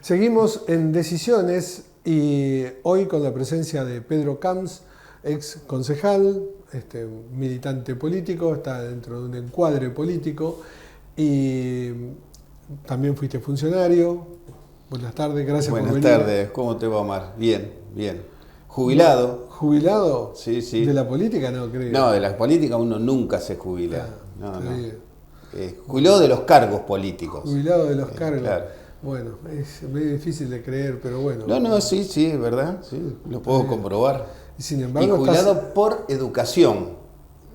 Seguimos en Decisiones y hoy con la presencia de Pedro Camps, ex concejal, militante político, está dentro de un encuadre político y también fuiste funcionario. Buenas tardes, gracias por venir. Buenas tardes, ¿cómo te va, Omar? Bien, bien. ¿Jubilado? ¿Jubilado? Sí, sí. ¿De la política no creo? No, de la política uno nunca se jubila. Ah, no. Jubilado de los cargos políticos. Jubilado de los cargos. Claro. Bueno, es medio difícil de creer, pero bueno. No, sí, es verdad, sí, lo puedo comprobar. Y sin embargo, jubilado por educación.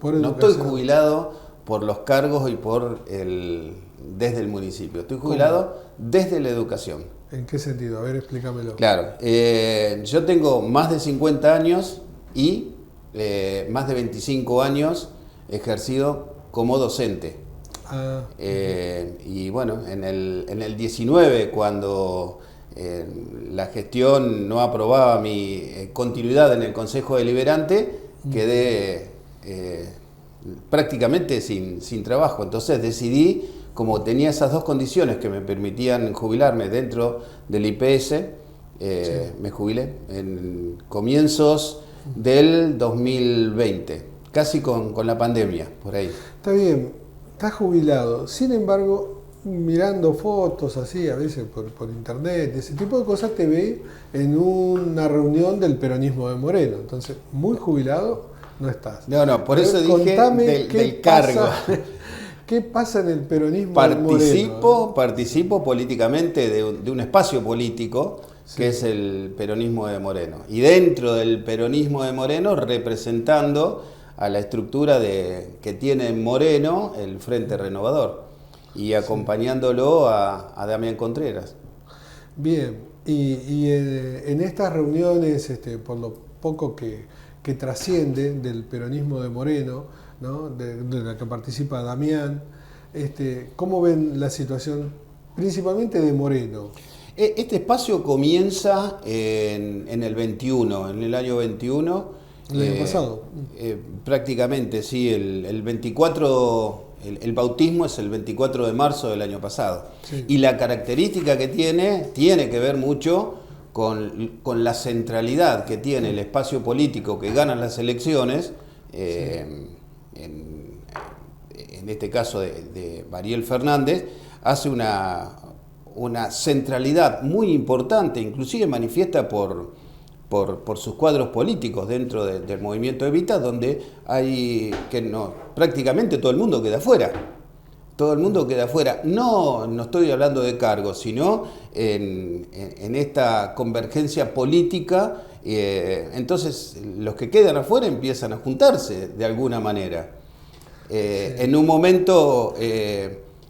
No estoy jubilado por los cargos y desde el municipio. Estoy jubilado desde la educación. ¿En qué sentido? A ver, explícamelo. Claro, yo tengo más de 50 años y más de 25 años ejercido como docente. Y bueno, en el 19, cuando la gestión no aprobaba mi continuidad en el Consejo Deliberante, quedé prácticamente sin trabajo. Entonces decidí, como tenía esas dos condiciones que me permitían jubilarme dentro del IPS, me jubilé en comienzos del 2020, casi con la pandemia, por ahí. Está bien. Estás jubilado, sin embargo, mirando fotos así, a veces por internet, ese tipo de cosas, te ve en una reunión del peronismo de Moreno. Entonces, muy jubilado no estás. No, por eso dije del cargo. ¿Qué pasa en el peronismo de Moreno? Participo políticamente de un espacio político, sí, que es el peronismo de Moreno. Y dentro del peronismo de Moreno, representando a la estructura que tiene Moreno el Frente Renovador y acompañándolo a Damián Contreras. Bien, y en estas reuniones, por lo poco que trasciende del peronismo de Moreno, ¿no? de la que participa Damián, ¿cómo ven la situación principalmente de Moreno? Este espacio comienza en el 21, en el año 21. ¿El año pasado? Prácticamente, sí. El 24, el bautismo es el 24 de marzo del año pasado. Sí. Y la característica que tiene que ver mucho con la centralidad que tiene el espacio político que gana las elecciones, en este caso de Mariel Fernández, hace una centralidad muy importante, inclusive manifiesta por sus cuadros políticos dentro del movimiento Evita, donde prácticamente todo el mundo queda afuera. Todo el mundo queda afuera. No estoy hablando de cargos, sino en esta convergencia política. Entonces, los que quedan afuera empiezan a juntarse de alguna manera. Sí. En un momento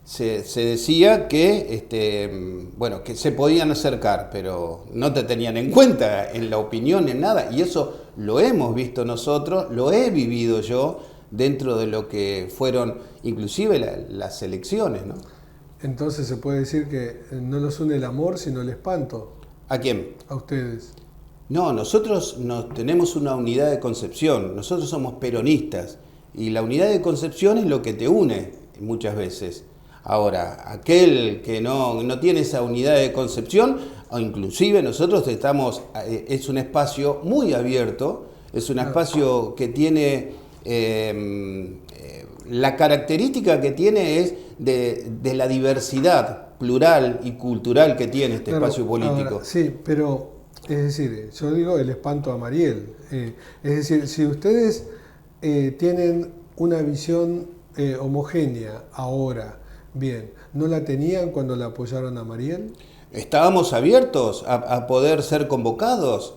se decía que que se podían acercar, pero no te tenían en cuenta en la opinión, en nada, y eso lo hemos visto nosotros, lo he vivido yo dentro de lo que fueron inclusive las elecciones, ¿no? Entonces se puede decir que no los une el amor, sino el espanto. ¿A quién? A ustedes. No, nosotros tenemos una unidad de concepción, nosotros somos peronistas, y la unidad de concepción es lo que te une muchas veces. Ahora, aquel que no tiene esa unidad de concepción, o inclusive nosotros es un espacio muy abierto, es un espacio que tiene, la característica que tiene es de la diversidad plural y cultural que tiene este espacio político. Ahora, sí, pero, es decir, yo digo el espanto a Mariel. Es decir, si ustedes tienen una visión homogénea ahora, bien, ¿no la tenían cuando la apoyaron a Mariel? Estábamos abiertos a poder ser convocados.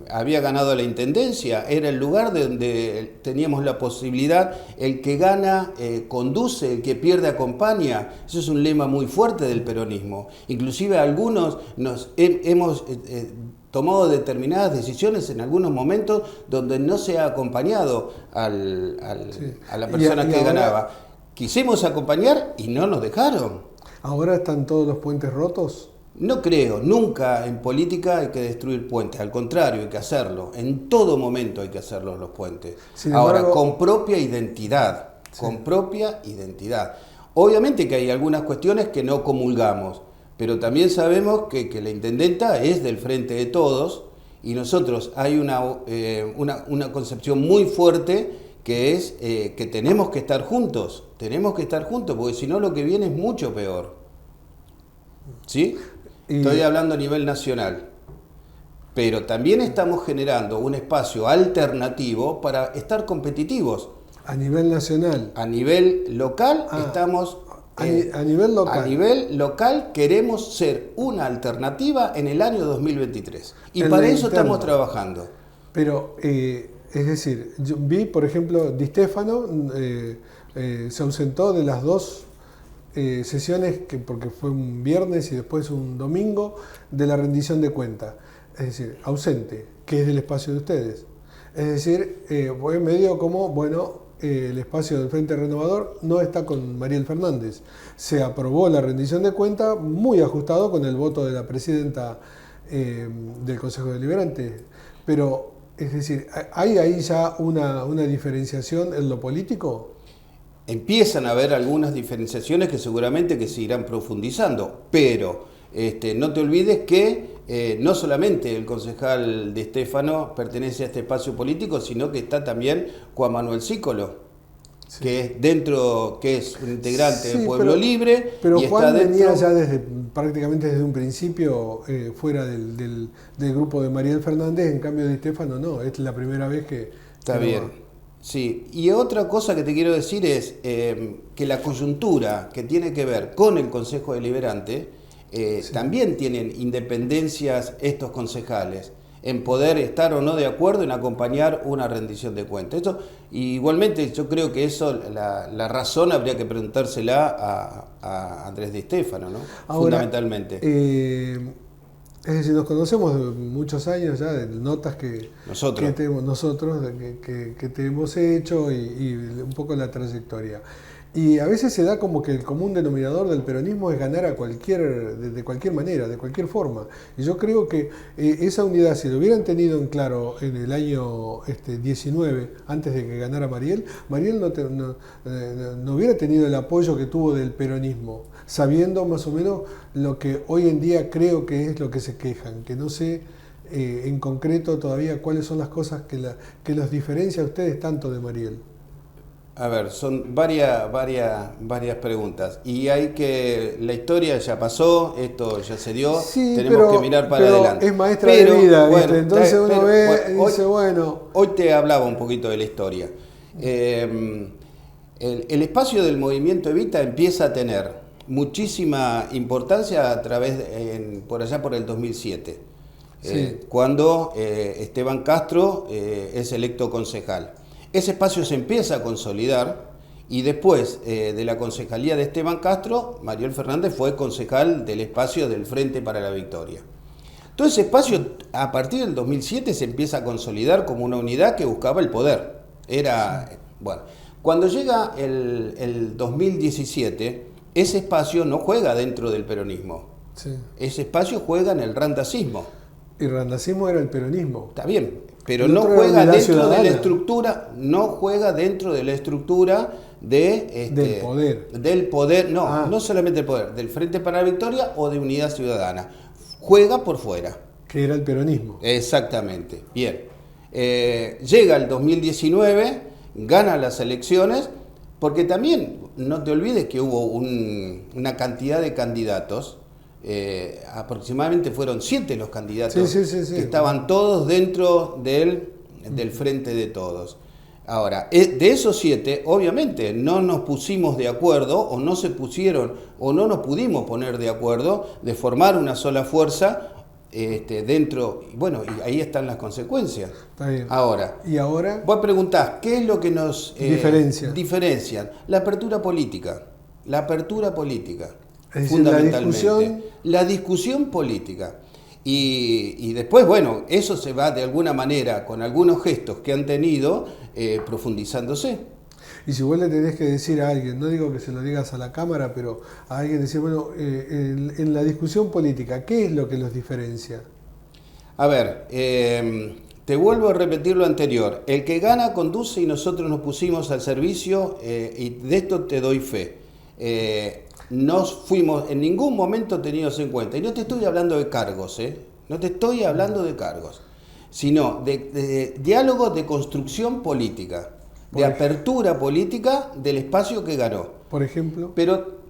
Había ganado la intendencia, era el lugar donde teníamos la posibilidad, el que gana conduce, el que pierde acompaña. Eso es un lema muy fuerte del peronismo. Inclusive algunos hemos tomado determinadas decisiones en algunos momentos donde no se ha acompañado a la persona que ganaba. Quisimos acompañar y no nos dejaron. ¿Ahora están todos los puentes rotos? No creo, nunca en política hay que destruir puentes, al contrario, hay que hacerlo. En todo momento hay que hacerlo los puentes. Ahora, con propia identidad, con propia identidad. Obviamente que hay algunas cuestiones que no comulgamos, pero también sabemos que la intendenta es del Frente de Todos, y nosotros hay una concepción muy fuerte que es que tenemos que estar juntos, porque si no lo que viene es mucho peor. ¿Sí? Estoy hablando a nivel nacional. Pero también estamos generando un espacio alternativo para estar competitivos. A nivel nacional. A nivel local estamos... A nivel local. A nivel local queremos ser una alternativa en el año 2023. Y para eso estamos trabajando. Pero, es decir, yo vi, por ejemplo, Di Stéfano se ausentó de las dos sesiones, porque fue un viernes y después un domingo, de la rendición de cuentas. Es decir, ausente, que es del espacio de ustedes. Es decir, fue medio como, bueno, el espacio del Frente Renovador no está con Mariel Fernández. Se aprobó la rendición de cuentas muy ajustado con el voto de la presidenta del Consejo Deliberante. Pero, es decir, ¿hay ahí ya una diferenciación en lo político? Empiezan a haber algunas diferenciaciones que seguramente que se irán profundizando, pero no te olvides que no solamente el concejal Di Stéfano pertenece a este espacio político, sino que está también Juan Manuel Cícolo, sí, que es un integrante del Pueblo Libre. Pero y Juan venía ya prácticamente desde un principio fuera del grupo de Mariel Fernández, en cambio Di Stéfano no, es la primera vez que... Está bien. Sí, y otra cosa que te quiero decir es que la coyuntura que tiene que ver con el Consejo Deliberante, también tienen independencias estos concejales en poder estar o no de acuerdo en acompañar una rendición de cuentas. Esto, igualmente yo creo que eso, la razón habría que preguntársela a Andrés Di Stéfano, ¿no? Ahora, fundamentalmente. Es decir, nos conocemos de muchos años ya, de notas que te hemos hecho y un poco la trayectoria. Y a veces se da como que el común denominador del peronismo es ganar de cualquier manera, de cualquier forma. Y yo creo que esa unidad, si lo hubieran tenido en claro en el año 19, antes de que ganara Mariel no hubiera tenido el apoyo que tuvo del peronismo, sabiendo más o menos lo que hoy en día creo que es lo que se quejan, que no sé en concreto todavía cuáles son las cosas que los diferencia a ustedes tanto de Mariel. A ver, son varias preguntas. Y la historia ya pasó, esto ya se dio, sí, tenemos que mirar para adelante. Es maestra de vida, ¿viste? Bueno, entonces uno ve y dice, bueno... Hoy te hablaba un poquito de la historia. El espacio del movimiento Evita empieza a tener muchísima importancia por allá por el 2007, sí, cuando Esteban Castro es electo concejal. Ese espacio se empieza a consolidar y después de la concejalía de Esteban Castro, Mariel Fernández fue concejal del espacio del Frente para la Victoria. Todo ese espacio, a partir del 2007, se empieza a consolidar como una unidad que buscaba el poder. Bueno, cuando llega el 2017, ese espacio no juega dentro del peronismo. Sí. Ese espacio juega en el randacismo. Y randacismo era el peronismo. Está bien, pero no juega dentro de la estructura, del poder. Del poder, no solamente del poder, del Frente para la Victoria o de Unidad Ciudadana. Juega por fuera. Que era el peronismo. Exactamente. Bien. Llega el 2019, gana las elecciones, porque también no te olvides que hubo una cantidad de candidatos. Aproximadamente fueron 7 los candidatos que estaban todos dentro del Frente de Todos. Ahora, de esos 7, obviamente no nos pusimos de acuerdo o no se pusieron o no nos pudimos poner de acuerdo de formar una sola fuerza dentro, bueno, y ahí están las consecuencias. Está bien. Ahora, vos preguntás, ¿qué es lo que nos diferencian? La apertura política. Es decir, fundamentalmente. La discusión política. Y después, bueno, eso se va de alguna manera, con algunos gestos que han tenido, profundizándose. Y si vos le tenés que decir a alguien, no digo que se lo digas a la cámara, pero a alguien decir, bueno, en la discusión política, ¿qué es lo que los diferencia? A ver, te vuelvo a repetir lo anterior. El que gana conduce y nosotros nos pusimos al servicio y de esto te doy fe. no fuimos en ningún momento tenidos en cuenta. Y no te estoy hablando de cargos, no te estoy hablando de cargos, sino de diálogo de construcción política, de apertura política del espacio que ganó. Por ejemplo, pero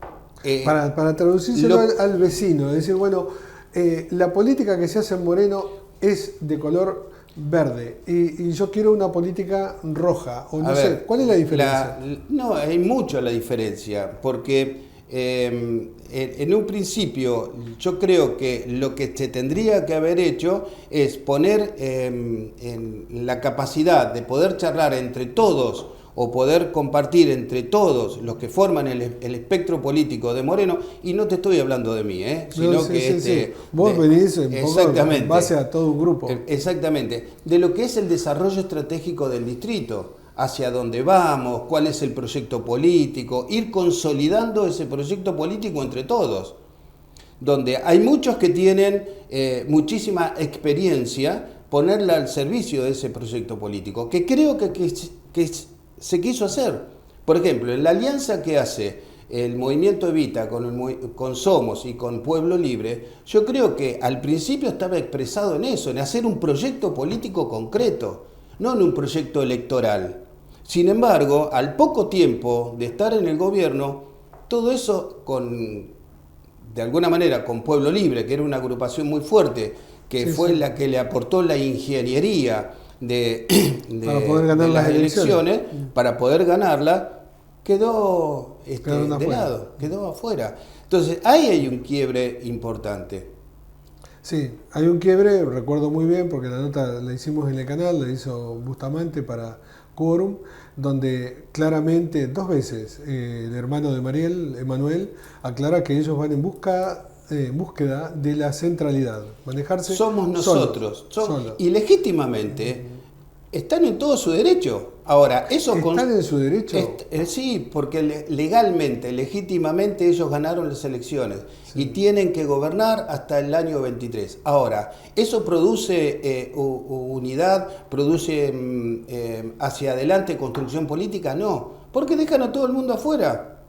para traducírselo al vecino, decir, bueno, la política que se hace en Moreno es de color verde y yo quiero una política roja, o no sé, ¿cuál es la diferencia? No, hay mucho la diferencia, porque en un principio yo creo que lo que se tendría que haber hecho es poner en la capacidad de poder charlar entre todos o poder compartir entre todos los que forman el espectro político de Moreno, y no te estoy hablando de mí, sino no, sí, que sí. Vos venís un poco en base a todo un grupo. Exactamente, de lo que es el desarrollo estratégico del distrito, hacia dónde vamos, cuál es el proyecto político, ir consolidando ese proyecto político entre todos, donde hay muchos que tienen muchísima experiencia, ponerla al servicio de ese proyecto político, que creo que se quiso hacer. Por ejemplo, en la alianza que hace el Movimiento Evita con Somos y con Pueblo Libre, yo creo que al principio estaba expresado en eso, en hacer un proyecto político concreto, no en un proyecto electoral. Sin embargo, al poco tiempo de estar en el gobierno, todo eso de alguna manera con Pueblo Libre, que era una agrupación muy fuerte, que fue la que le aportó la ingeniería para poder ganar las elecciones, para poder ganarla, quedó de lado, quedó afuera. Entonces, ahí hay un quiebre importante. Sí, hay un quiebre, recuerdo muy bien, porque la nota la hicimos en el canal, la hizo Bustamante para Quórum, donde claramente 2 veces el hermano de Mariel, Emanuel, aclara que ellos van en búsqueda de la centralidad, manejarse somos nosotros, solos. Y legítimamente están en todo su derecho. Ahora, eso ¿están en su derecho? Sí, porque legalmente, legítimamente ellos ganaron las elecciones y tienen que gobernar hasta el año 23. Ahora, ¿eso produce unidad, produce hacia adelante construcción política? No, porque dejan a todo el mundo afuera.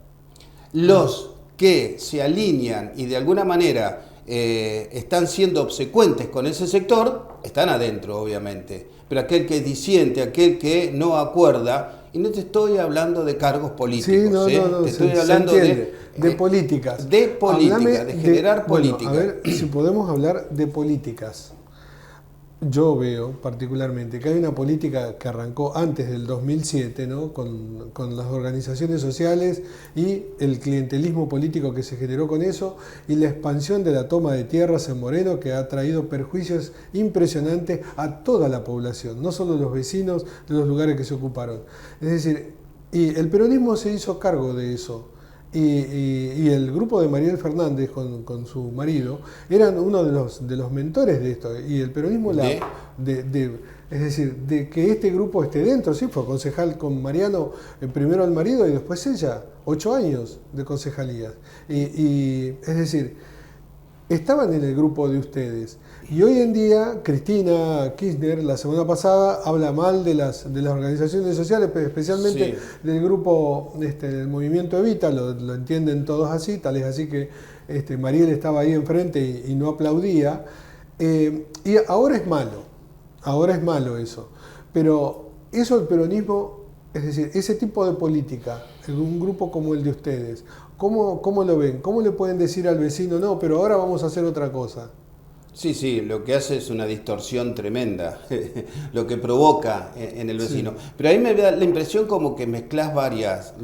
Los que se alinean y de alguna manera están siendo obsecuentes con ese sector, están adentro, obviamente. Pero aquel que disiente, aquel que no acuerda, y no te estoy hablando de cargos políticos, te estoy hablando de políticas. De política, de generar política. Bueno, a ver si podemos hablar de políticas. Yo veo particularmente que hay una política que arrancó antes del 2007, ¿no? con las organizaciones sociales y el clientelismo político que se generó con eso, y la expansión de la toma de tierras en Moreno, que ha traído perjuicios impresionantes a toda la población, no solo los vecinos de los lugares que se ocuparon. Es decir, y el peronismo se hizo cargo de eso. Y el grupo de Mariel Fernández con su marido eran uno de los mentores de esto, y el peronismo es decir, de que este grupo esté dentro, sí, fue concejal con Mariano, primero el marido y después ella, 8 años de concejalías, y es decir, estaban en el grupo de ustedes. Y hoy en día, Cristina Kirchner, la semana pasada, habla mal de las organizaciones sociales, pero especialmente del grupo del Movimiento Evita, lo entienden todos así, tal es así que Mariel estaba ahí enfrente y no aplaudía. Y ahora es malo eso. Pero eso el peronismo, es decir, ese tipo de política, en un grupo como el de ustedes, ¿cómo lo ven? ¿Cómo le pueden decir al vecino, no, pero ahora vamos a hacer otra cosa? Sí, lo que hace es una distorsión tremenda, lo que provoca en el vecino. Sí. Pero ahí me da la impresión como que mezclas varias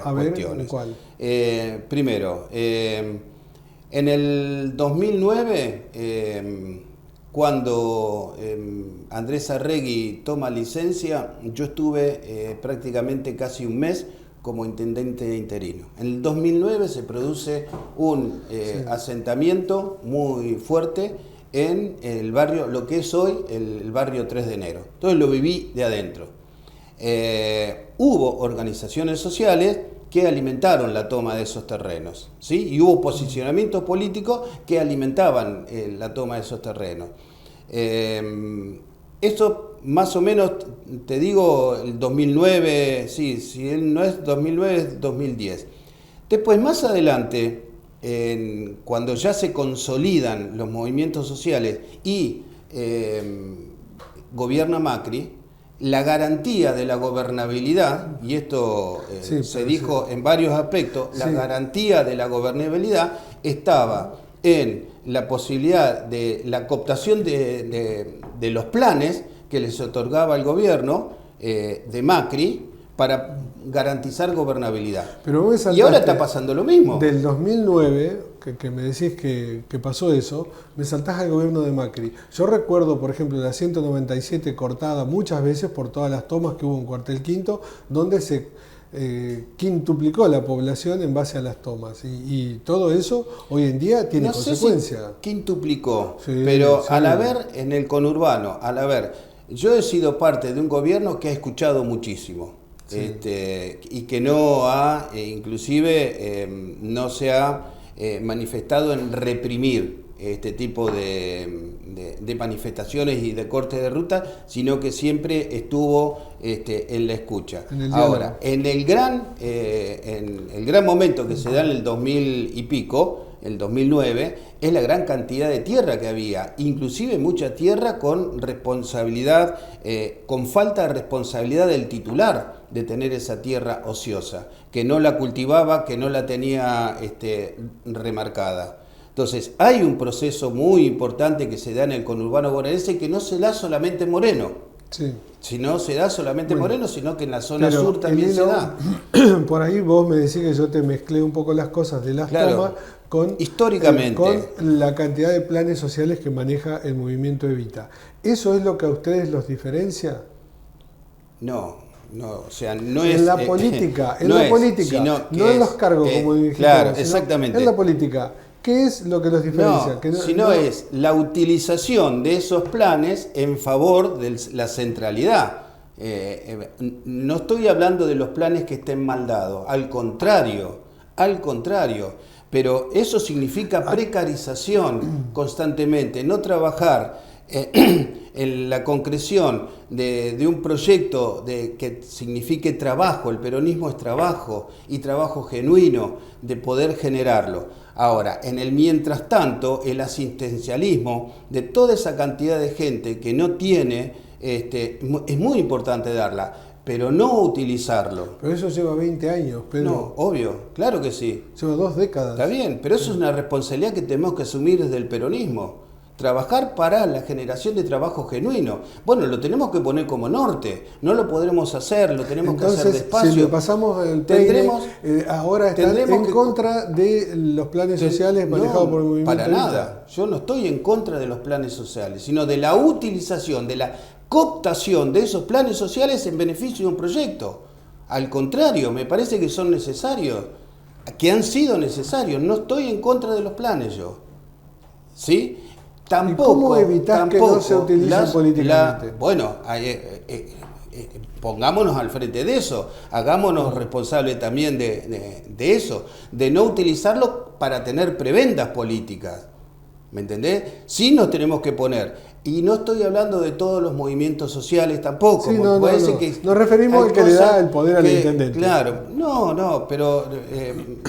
cuestiones. ¿Cuál? Primero, en el 2009, cuando Andrés Arregui toma licencia, yo estuve prácticamente casi un mes como intendente interino. En el 2009 se produce un asentamiento muy fuerte en el barrio, lo que es hoy el barrio 3 de enero. Entonces lo viví de adentro. Hubo organizaciones sociales que alimentaron la toma de esos terrenos, ¿sí? Y hubo posicionamientos políticos que alimentaban la toma de esos terrenos. Esto más o menos, te digo, el 2009, sí, si él no es 2009, es 2010. Después, más adelante, cuando ya se consolidan los movimientos sociales y gobierna Macri, la garantía de la gobernabilidad, y esto se dijo en varios aspectos, la garantía de la gobernabilidad estaba en la posibilidad de la cooptación de los planes que les otorgaba el gobierno de Macri para garantizar gobernabilidad. Pero y ahora está pasando lo mismo. Del 2009, que me decís que pasó eso, me saltás al gobierno de Macri. Yo recuerdo, por ejemplo, la 197 cortada muchas veces por todas las tomas que hubo en Cuartel Quinto, donde se quintuplicó la población en base a las tomas. Y todo eso hoy en día tiene consecuencias. No sé si quintuplicó, pero al haber en el conurbano, yo he sido parte de un gobierno que ha escuchado muchísimo. Y que no ha, inclusive, no se ha manifestado en reprimir este tipo de manifestaciones y de cortes de ruta, sino que siempre estuvo en la escucha. Ahora, en el gran momento que se da en el 2000 y pico, el 2009, es la gran cantidad de tierra que había, inclusive mucha tierra con responsabilidad, con falta de responsabilidad del titular de tener esa tierra ociosa, que no la cultivaba, que no la tenía remarcada. Entonces, hay un proceso muy importante que se da en el conurbano bonaerense que no se da solamente en Moreno. Sí. Si no se da solamente en Moreno, sino que en la zona sur también se da. Por ahí vos me decís que yo te mezclé un poco las cosas de las tomas con, históricamente, con la cantidad de planes sociales que maneja el movimiento Evita. ¿Eso es lo que a ustedes los diferencia? No, o sea, no es... En la política, no en los cargos, como dijiste. Claro, exactamente. En la política. ¿Qué es lo que los diferencia? Es la utilización de esos planes en favor de la centralidad. No estoy hablando de los planes que estén mal dados, al contrario, pero eso significa precarización constantemente, no trabajar en la concreción de un proyecto que signifique trabajo. El peronismo es trabajo y trabajo genuino de poder generarlo. Ahora, en el mientras tanto, el asistencialismo de toda esa cantidad de gente que no tiene, es muy importante darla, pero no utilizarlo. Pero eso lleva 20 años, Pedro. No, obvio, claro que sí. Lleva 2 décadas. Está bien, pero eso es una responsabilidad que tenemos que asumir desde el peronismo. Trabajar para la generación de trabajo genuino. Bueno, lo tenemos que poner como norte. No lo podremos hacer, lo tenemos que hacer despacio. Si le pasamos el peine, ahora están en contra de los planes sociales manejados por el movimiento. Para nada. Yo no estoy en contra de los planes sociales, sino de la utilización, de la cooptación de esos planes sociales en beneficio de un proyecto. Al contrario, me parece que son necesarios, que han sido necesarios. No estoy en contra de los planes yo. ¿Sí? Tampoco, ¿y cómo evitar que no se utilicen políticamente? Pongámonos al frente de eso, hagámonos responsables también de eso, de no utilizarlo para tener prebendas políticas. ¿Me entendés? Sí nos tenemos que poner. Y no estoy hablando de todos los movimientos sociales tampoco. Sí, nos referimos al que le da el poder al intendente. Claro, pero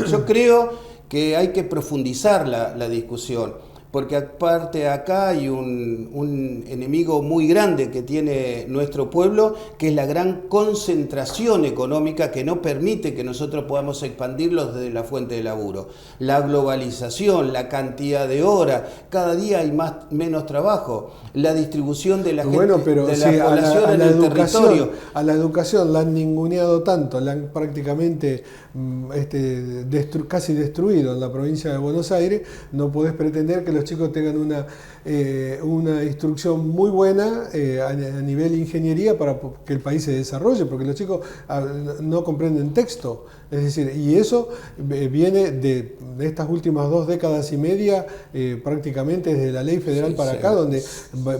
yo creo que hay que profundizar la discusión. Porque aparte acá hay un enemigo muy grande que tiene nuestro pueblo, que es la gran concentración económica que no permite que nosotros podamos expandirlos desde la fuente de laburo. La globalización, la cantidad de horas, cada día hay menos trabajo, la distribución de la gente, de la población en el territorio. A la educación la han ninguneado tanto, la han prácticamente casi destruido en la provincia de Buenos Aires. No podés pretender que los chicos tengan una instrucción muy buena a nivel ingeniería para que el país se desarrolle, porque los chicos no comprenden texto. Es decir, y eso viene de estas últimas 2 décadas y media, prácticamente desde la ley federal para acá, donde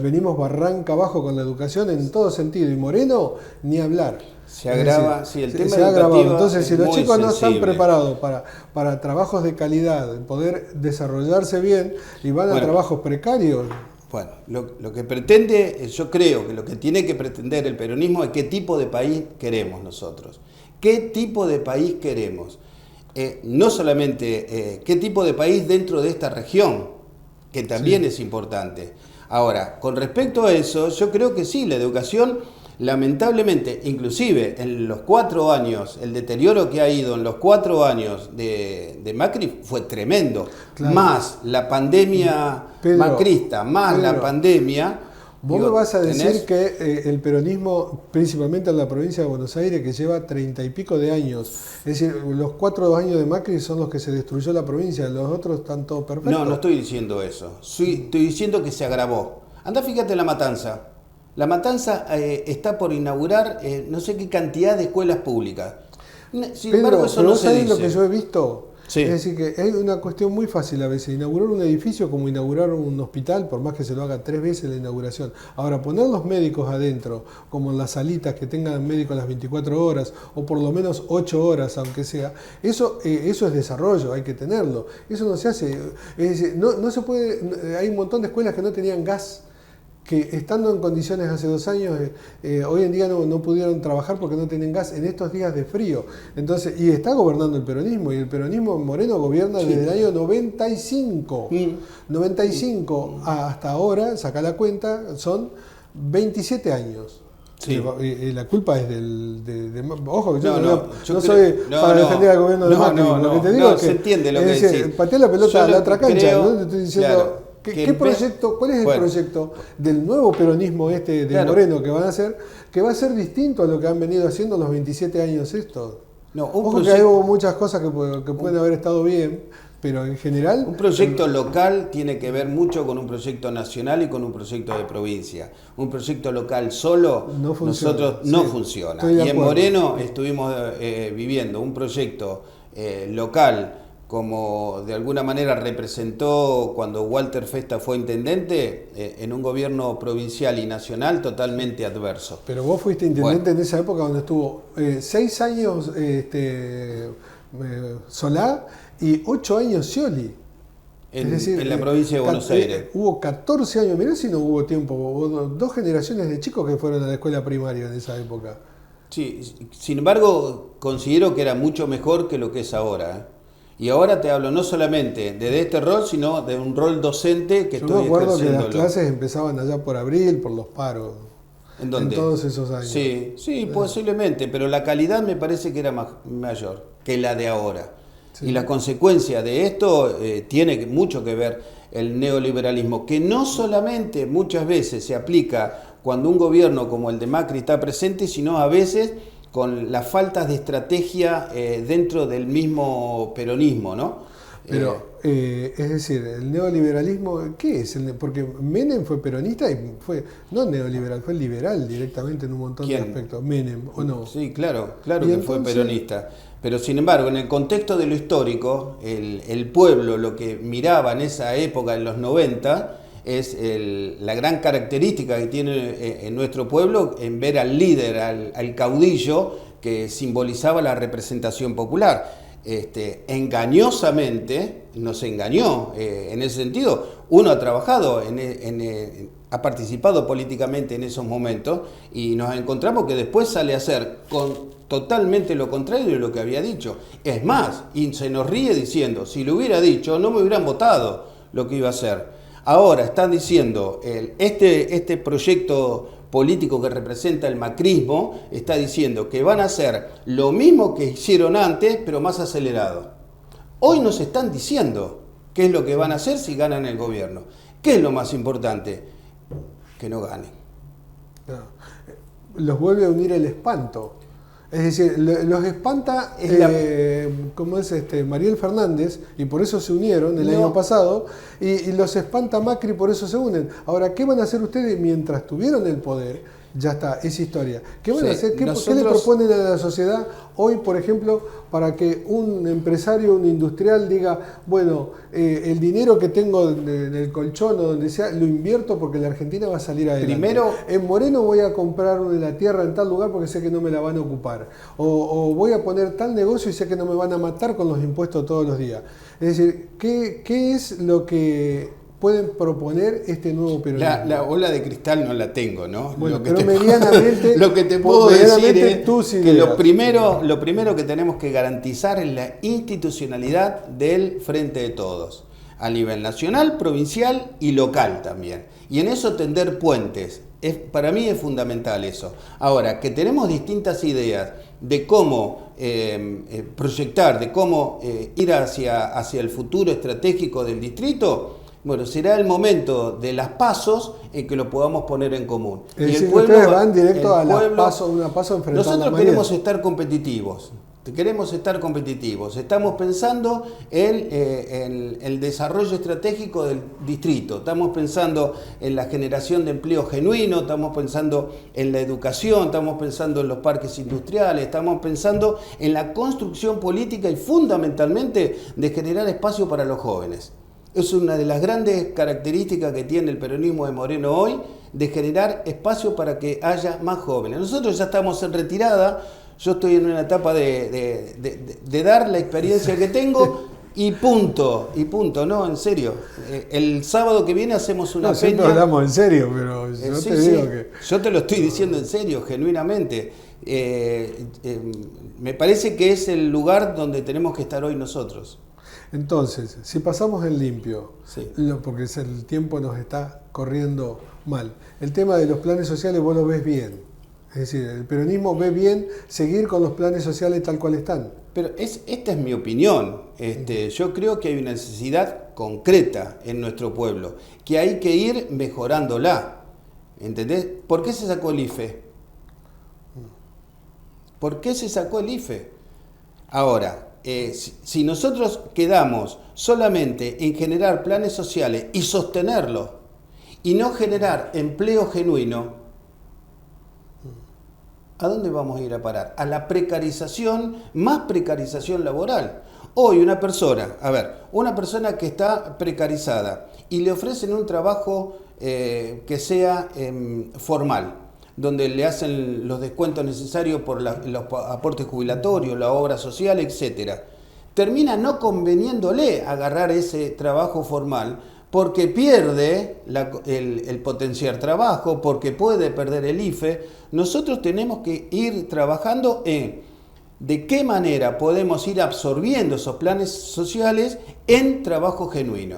venimos barranca abajo con la educación en todo sentido. Y Moreno, ni hablar. Se agrava, el tema se ha agravado. Entonces, si los chicos no están preparados para trabajos de calidad, poder desarrollarse bien, y van a trabajos precarios. Bueno, lo que pretende, yo creo que lo que tiene que pretender el peronismo es qué tipo de país queremos nosotros. ¿Qué tipo de país queremos? no solamente qué tipo de país dentro de esta región, que también es importante. Ahora, con respecto a eso, yo creo que sí, la educación, lamentablemente, inclusive en los 4 años, el deterioro que ha ido en los 4 años de Macri fue tremendo. Claro. Más la pandemia macrista, más la pandemia... Vos me vas a decir que el peronismo, principalmente en la provincia de Buenos Aires, que lleva 30 y pico de años, es decir, los 4 años de Macri son los que se destruyó la provincia, los otros están todos perfectos. No, no estoy diciendo eso. Estoy diciendo que se agravó. Andá, fíjate La Matanza. La Matanza está por inaugurar no sé qué cantidad de escuelas públicas. Sin embargo, eso no se dice. Lo que yo he visto. Sí. Es decir, que es una cuestión muy fácil a veces. Inaugurar un edificio como inaugurar un hospital, por más que se lo haga 3 veces la inauguración. Ahora, poner los médicos adentro, como en las salitas que tengan médicos las 24 horas, o por lo menos 8 horas, aunque sea, eso es desarrollo, hay que tenerlo. Eso no se hace. Es decir, no se puede. Hay un montón de escuelas que no tenían gas, que estando en condiciones hace 2 años, hoy en día no pudieron trabajar porque no tienen gas en estos días de frío. Entonces, y está gobernando el peronismo, y el peronismo Moreno gobierna desde el año 95. 95 hasta ahora, saca la cuenta, son 27 años. Sí. La culpa es ojo, yo no soy para defender al gobierno de Macri. Lo que te digo es que se entiende lo que decís. pateé la pelota a la otra cancha, creo, ¿no? Te estoy diciendo... claro. ¿Qué proyecto, ¿Cuál es el proyecto del nuevo peronismo de Moreno que van a hacer, que va a ser distinto a lo que han venido haciendo los 27 años estos? Ojo que hay muchas cosas que pueden haber estado bien, pero en general... Un proyecto local tiene que ver mucho con un proyecto nacional y con un proyecto de provincia. Un proyecto local solo, no funciona. Y en Moreno estuvimos viviendo un proyecto local, como de alguna manera representó cuando Walter Festa fue intendente, en un gobierno provincial y nacional totalmente adverso. Pero vos fuiste intendente en esa época donde estuvo 6 años Solá y 8 años Scioli. Es decir, en la provincia de Buenos Aires. Hubo 14 años, mirá si no hubo tiempo, hubo 2 generaciones de chicos que fueron a la escuela primaria en esa época. Sí, sin embargo, considero que era mucho mejor que lo que es ahora, Y ahora te hablo no solamente de este rol, sino de un rol docente que estoy ejerciendo. Yo me acuerdo que las clases empezaban allá por abril, por los paros. ¿En dónde? En todos esos años. Sí, posiblemente, pero la calidad me parece que era mayor que la de ahora. Sí. Y la consecuencia de esto tiene mucho que ver el neoliberalismo, que no solamente muchas veces se aplica cuando un gobierno como el de Macri está presente, sino a veces con las faltas de estrategia dentro del mismo peronismo, ¿no? Pero, es decir, el neoliberalismo, ¿qué es? Porque Menem fue peronista y fue, no neoliberal, fue liberal directamente en un montón de aspectos. Menem, ¿o no? Sí, claro que fue peronista. Pero sin embargo, en el contexto de lo histórico, el pueblo, lo que miraba en esa época, en los 90, es la gran característica que tiene en nuestro pueblo en ver al líder, al caudillo que simbolizaba la representación popular. Engañosamente nos engañó en ese sentido. Uno ha trabajado, ha participado políticamente en esos momentos y nos encontramos que después sale a hacer totalmente lo contrario de lo que había dicho. Es más, y se nos ríe diciendo, si lo hubiera dicho no me hubieran votado lo que iba a hacer. Ahora están diciendo, este proyecto político que representa el macrismo está diciendo que van a hacer lo mismo que hicieron antes, pero más acelerado. Hoy nos están diciendo qué es lo que van a hacer si ganan el gobierno. ¿Qué es lo más importante? Que no ganen. Los vuelve a unir el espanto. Es decir, los espanta, como es Mariel Fernández, y por eso se unieron el año pasado, y los espanta Macri, por eso se unen. Ahora, ¿qué van a hacer ustedes mientras tuvieron el poder? Ya está, es historia. ¿Qué van a hacer? ¿Qué le proponen a la sociedad hoy, por ejemplo, para que un empresario, un industrial diga, bueno, el dinero que tengo en el colchón o donde sea, lo invierto porque la Argentina va a salir adelante? Primero, en Moreno voy a comprar la tierra en tal lugar porque sé que no me la van a ocupar. O voy a poner tal negocio y sé que no me van a matar con los impuestos todos los días. Es decir, ¿qué es lo que pueden proponer este nuevo peronismo? La bola de cristal no la tengo, ¿no? Bueno, pero medianamente... Lo que te puedo decir es que lo ideas. primero que tenemos que garantizar es la institucionalidad del Frente de Todos, a nivel nacional, provincial y local también. Y en eso tender puentes. Para mí es fundamental eso. Ahora, que tenemos distintas ideas de cómo proyectar, de cómo ir hacia el futuro estratégico del distrito, bueno, será el momento de las pasos en que lo podamos poner en común. Es decir, ustedes van directo a una paso enfrentada. Nosotros queremos estar competitivos. Estamos pensando en el desarrollo estratégico del distrito, estamos pensando en la generación de empleo genuino, estamos pensando en la educación, estamos pensando en los parques industriales, estamos pensando en la construcción política y fundamentalmente de generar espacio para los jóvenes. Es una de las grandes características que tiene el peronismo de Moreno hoy, de generar espacio para que haya más jóvenes. Nosotros ya estamos en retirada. Yo estoy en una etapa de dar la experiencia que tengo y punto, no, en serio. El sábado que viene hacemos una peña. Siempre hablamos en serio, pero yo te digo que... Yo te lo estoy diciendo en serio, genuinamente. Me parece que es el lugar donde tenemos que estar hoy nosotros. Entonces, si pasamos en limpio, sí, porque el tiempo nos está corriendo mal, el tema de los planes sociales vos lo ves bien. Es decir, el peronismo ve bien seguir con los planes sociales tal cual están. Pero esta es mi opinión. Yo creo que hay una necesidad concreta en nuestro pueblo, que hay que ir mejorándola. ¿Entendés? ¿Por qué se sacó el IFE? ¿Por qué se sacó el IFE? Ahora, si nosotros quedamos solamente en generar planes sociales y sostenerlos, y no generar empleo genuino, ¿a dónde vamos a ir a parar? A la precarización, más precarización laboral. Hoy una persona que está precarizada y le ofrecen un trabajo que sea formal, donde le hacen los descuentos necesarios por los aportes jubilatorios, la obra social, etc. Termina no conveniéndole agarrar ese trabajo formal porque pierde el potenciar trabajo, porque puede perder el IFE. Nosotros tenemos que ir trabajando en de qué manera podemos ir absorbiendo esos planes sociales en trabajo genuino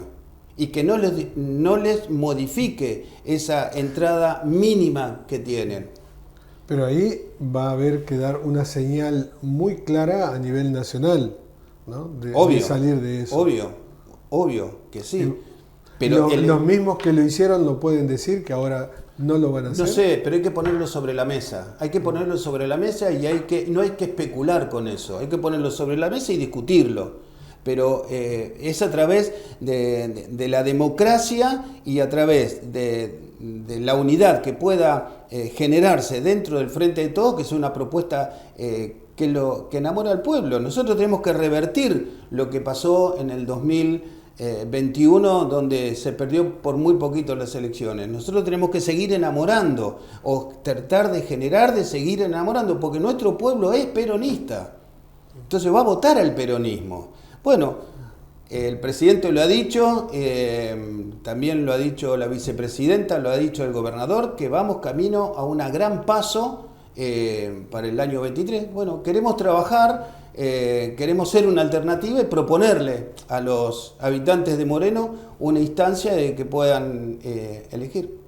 y que no les modifique esa entrada mínima que tienen. Pero ahí va a haber que dar una señal muy clara a nivel nacional, ¿no? De salir de eso. Obvio que sí. Pero los mismos que lo hicieron lo pueden decir que ahora no lo van a hacer. No sé, pero hay que ponerlo sobre la mesa. Hay que ponerlo sobre la mesa y no hay que especular con eso. Hay que ponerlo sobre la mesa y discutirlo. Pero es a través de la democracia y a través de la unidad que pueda generarse dentro del Frente de Todos, que es una propuesta que enamora al pueblo. Nosotros tenemos que revertir lo que pasó en el 2021, donde se perdió por muy poquito las elecciones. Nosotros tenemos que seguir enamorando o tratar de seguir enamorando, porque nuestro pueblo es peronista. Entonces va a votar al peronismo. Bueno, el presidente lo ha dicho, también lo ha dicho la vicepresidenta, lo ha dicho el gobernador, que vamos camino a un gran paso para el año 23. Bueno, queremos trabajar, queremos ser una alternativa y proponerle a los habitantes de Moreno una instancia de que puedan elegir.